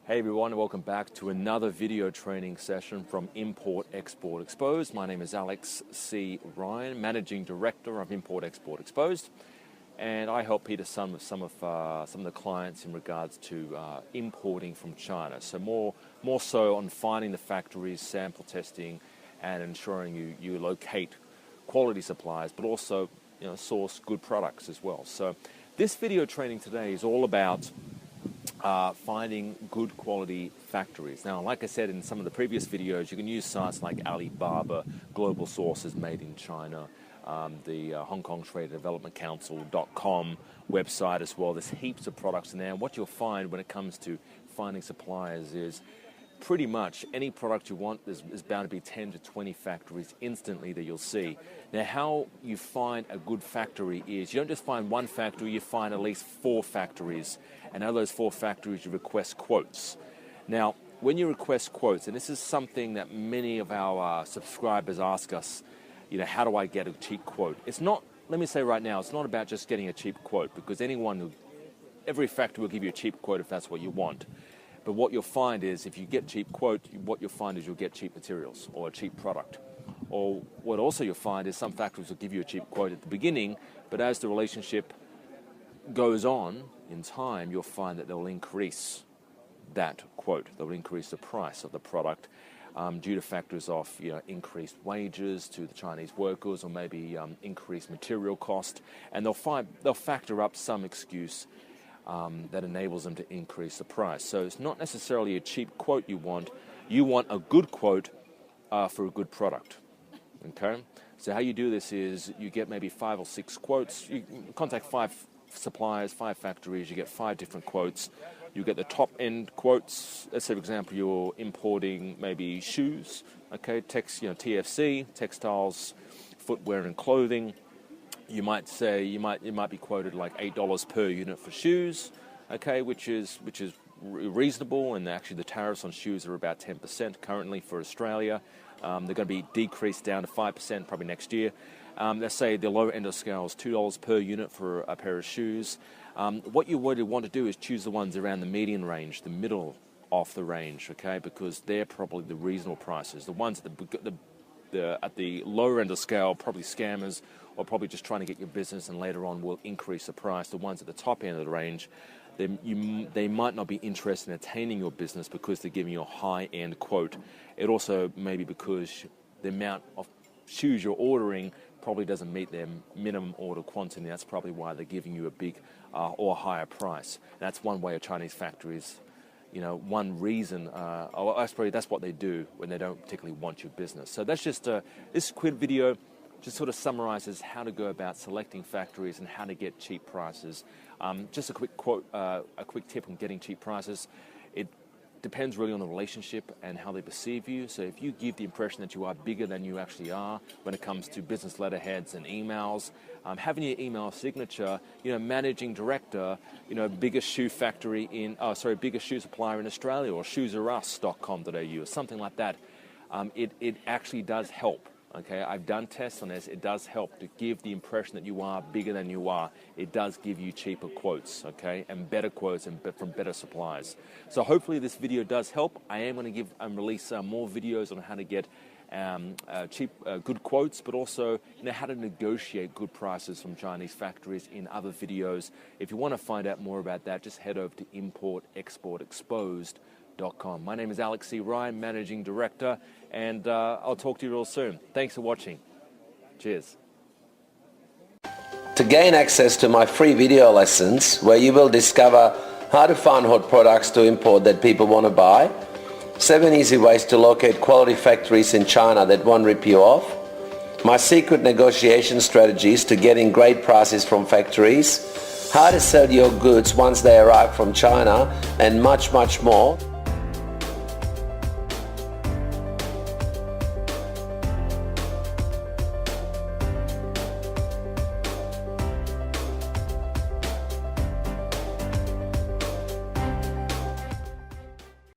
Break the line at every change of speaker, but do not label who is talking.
Hey everyone, welcome back to another video training session from Import Export Exposed. My name is Alex C. Ryan, Managing Director of Import Export Exposed, and I help Peter Sun with some of the clients in regards to importing from China. So more so on finding the factories, sample testing, and ensuring you locate quality supplies, but also source good products as well. So this video training today is all about finding good quality factories. Now, like I said in some of the previous videos, you can use sites like Alibaba, Global Sources Made in China, the Hong Kong Trade Development Council.com website as well. There's heaps of products in there. And what you'll find when it comes to finding suppliers is pretty much any product you want, there's bound to be 10 to 20 factories instantly that you'll see. Now, how you find a good factory is you don't just find one factory, you find at least 4 factories. And out of those 4 factories, you request quotes. Now, when you request quotes, and this is something that many of our subscribers ask us, how do I get a cheap quote? It's not, let me say right now, it's not about just getting a cheap quote, because every factory will give you a cheap quote if that's what you want. But what you'll find is if you get cheap quote, what you'll find is you'll get cheap materials or a cheap product. Or what also you'll find is some factories will give you a cheap quote at the beginning, but as the relationship goes on in time, you'll find that they'll increase that quote. They'll increase the price of the product due to factors of increased wages to the Chinese workers, or maybe increased material cost, and they'll factor up some excuse that enables them to increase the price. So it's not necessarily a cheap quote you want a good quote for a good product. Okay? So how you do this is you get maybe 5 or 6 quotes. You contact 5 suppliers, 5 factories, you get 5 different quotes. You get the top end quotes. Let's say, for example, you're importing maybe shoes, okay, TFC, textiles, footwear and clothing. You might say you might be quoted like $8 per unit for shoes, okay, which is reasonable, and actually the tariffs on shoes are about 10% currently for Australia. They're going to be decreased down to 5% probably next year. Let's say the lower end of the scale is $2 per unit for a pair of shoes. What you would want to do is choose the ones around the median range, the middle of the range, okay, because they're probably the reasonable prices. The ones at the lower end of the scale, probably scammers, or probably just trying to get your business, and later on will increase the price. The ones at the top end of the range, they might not be interested in attaining your business because they're giving you a high-end quote. It also may be because the amount of shoes you're ordering probably doesn't meet their minimum order quantity. That's probably why they're giving you a big or higher price. That's one way of Chinese factories. One reason, that's what they do when they don't particularly want your business. So that's just this quick video just sort of summarizes how to go about selecting factories and how to get cheap prices. Just a quick tip on getting cheap prices. It depends really on the relationship and how they perceive you. So if you give the impression that you are bigger than you actually are when it comes to business letterheads and emails, having your email signature, managing director, biggest shoe supplier in Australia, or shoesareus.com.au, or something like that, it actually does help. Okay, I've done tests on this. It does help to give the impression that you are bigger than you are. It does give you cheaper quotes, okay, and better quotes and from better suppliers. So hopefully this video does help. I am going to release more videos on how to get cheap, good quotes, but also how to negotiate good prices from Chinese factories in other videos. If you want to find out more about that, just head over to importexportexposed.com. My name is Alex C. Ryan, Managing Director, and I'll talk to you real soon. Thanks for watching. Cheers.
To gain access to my free video lessons, where you will discover how to find hot products to import that people want to buy, 7 easy ways to locate quality factories in China that won't rip you off, my secret negotiation strategies to getting great prices from factories, how to sell your goods once they arrive from China, and much, much more.